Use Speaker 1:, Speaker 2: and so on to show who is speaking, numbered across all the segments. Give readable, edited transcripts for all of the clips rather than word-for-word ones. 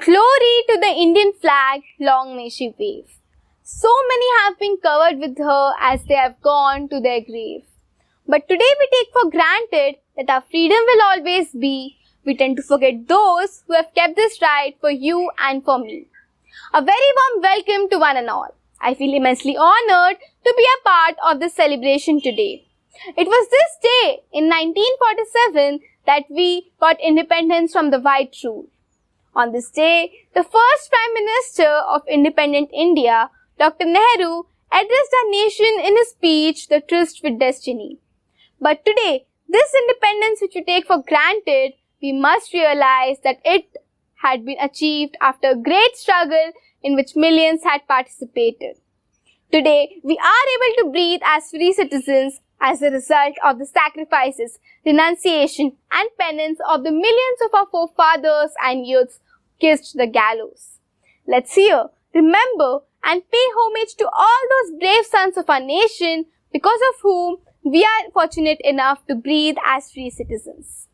Speaker 1: Glory to the Indian flag, long may she wave. So many have been covered with her as they have gone to their grave. But today we take for granted that our freedom will always be. We tend to forget those who have kept this right for you and for me. A very warm welcome to one and all. I feel immensely honored to be a part of this celebration today. It was this day in 1947 that we got independence from the white rule. On this day, the first Prime Minister of independent India, Dr. Nehru, addressed our nation in his speech, The Tryst with Destiny. But today, this independence which we take for granted, we must realize that it had been achieved after a great struggle in which millions had participated. Today, we are able to breathe as free citizens as a result of the sacrifices, renunciation and penance of the millions of our forefathers and youths kissed the gallows. Let's hear, remember and pay homage to all those brave sons of our nation because of whom we are fortunate enough to breathe as free citizens.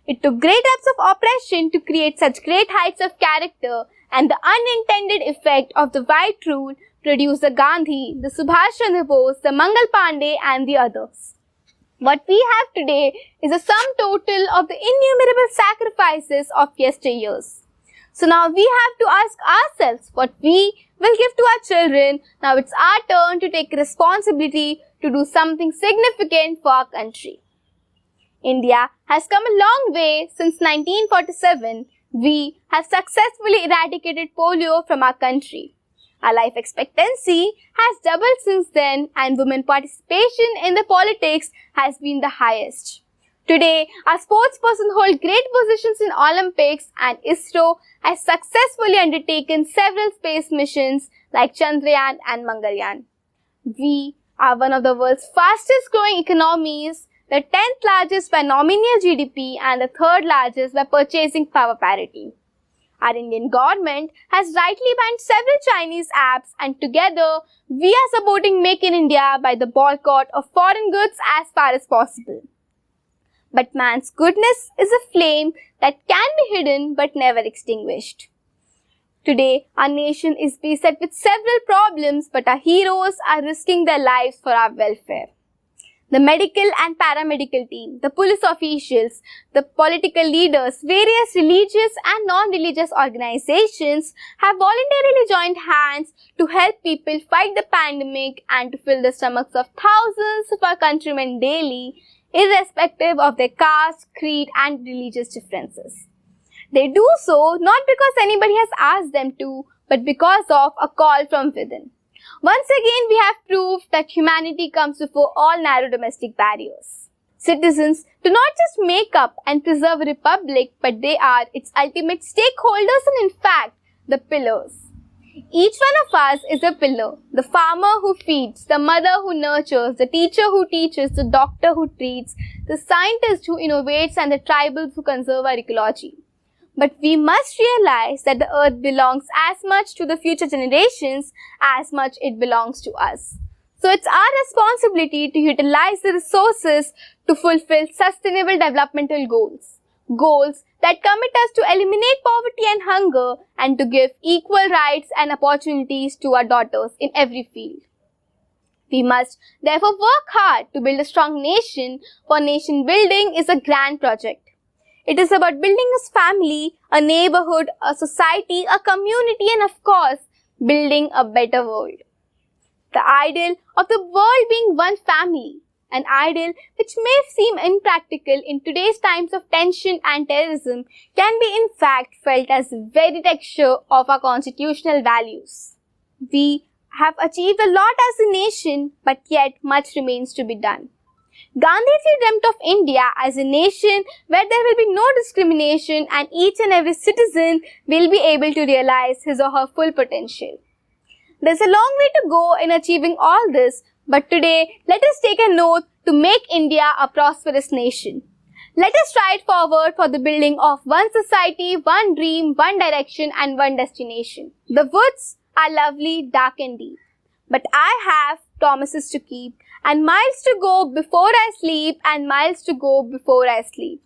Speaker 1: It took great acts of oppression to create such great heights of character, and the unintended effect of the white rule produced the Gandhi, the Subhash Chandra Bose, the Mangal Pandey and the others. What we have today is a sum total of the innumerable sacrifices of yesteryears. So now we have to ask ourselves what we will give to our children. Now it's our turn to take responsibility to do something significant for our country. India has come a long way since 1947. We have successfully eradicated polio from our country. Our life expectancy has doubled since then, and women participation in the politics has been the highest. Today, our sportspersons hold great positions in Olympics, and ISRO has successfully undertaken several space missions like Chandrayaan and Mangalyaan. We are one of the world's fastest growing economies, the 10th largest by nominal GDP and the 3rd largest by purchasing power parity. Our Indian government has rightly banned several Chinese apps, and together we are supporting Make in India by the boycott of foreign goods as far as possible. But man's goodness is a flame that can be hidden but never extinguished. Today, our nation is beset with several problems, but our heroes are risking their lives for our welfare. The medical and paramedical team, the police officials, the political leaders, various religious and non-religious organizations have voluntarily joined hands to help people fight the pandemic and to fill the stomachs of thousands of our countrymen daily, irrespective of their caste, creed and religious differences. They do so not because anybody has asked them to, but because of a call from within. Once again, we have proved that humanity comes before all narrow domestic barriers. Citizens do not just make up and preserve a republic, but they are its ultimate stakeholders and in fact, the pillars. Each one of us is a pillar. The farmer who feeds, the mother who nurtures, the teacher who teaches, the doctor who treats, the scientist who innovates and the tribals who conserve our ecology. But we must realize that the earth belongs as much to the future generations as much it belongs to us. So it's our responsibility to utilize the resources to fulfill sustainable developmental goals. Goals that commit us to eliminate poverty and hunger and to give equal rights and opportunities to our daughters in every field. We must therefore work hard to build a strong nation, for nation building is a grand project. It is about building a family, a neighborhood, a society, a community and of course, building a better world. The ideal of the world being one family, an ideal which may seem impractical in today's times of tension and terrorism, can be in fact felt as the very texture of our constitutional values. We have achieved a lot as a nation, but yet much remains to be done. Gandhiji dreamt of India as a nation where there will be no discrimination and each and every citizen will be able to realize his or her full potential. There's a long way to go in achieving all this, but today let us take a note to make India a prosperous nation. Let us stride forward for the building of one society, one dream, one direction and one destination. The woods are lovely, dark and deep, but I have promises to keep and miles to go before I sleep and miles to go before I sleep.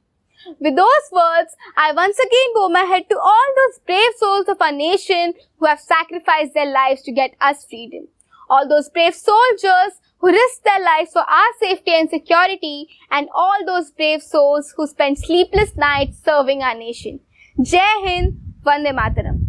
Speaker 1: With those words, I once again bow my head to all those brave souls of our nation who have sacrificed their lives to get us freedom. All those brave soldiers who risked their lives for our safety and security, and all those brave souls who spent sleepless nights serving our nation. Jai Hind, Vande Mataram.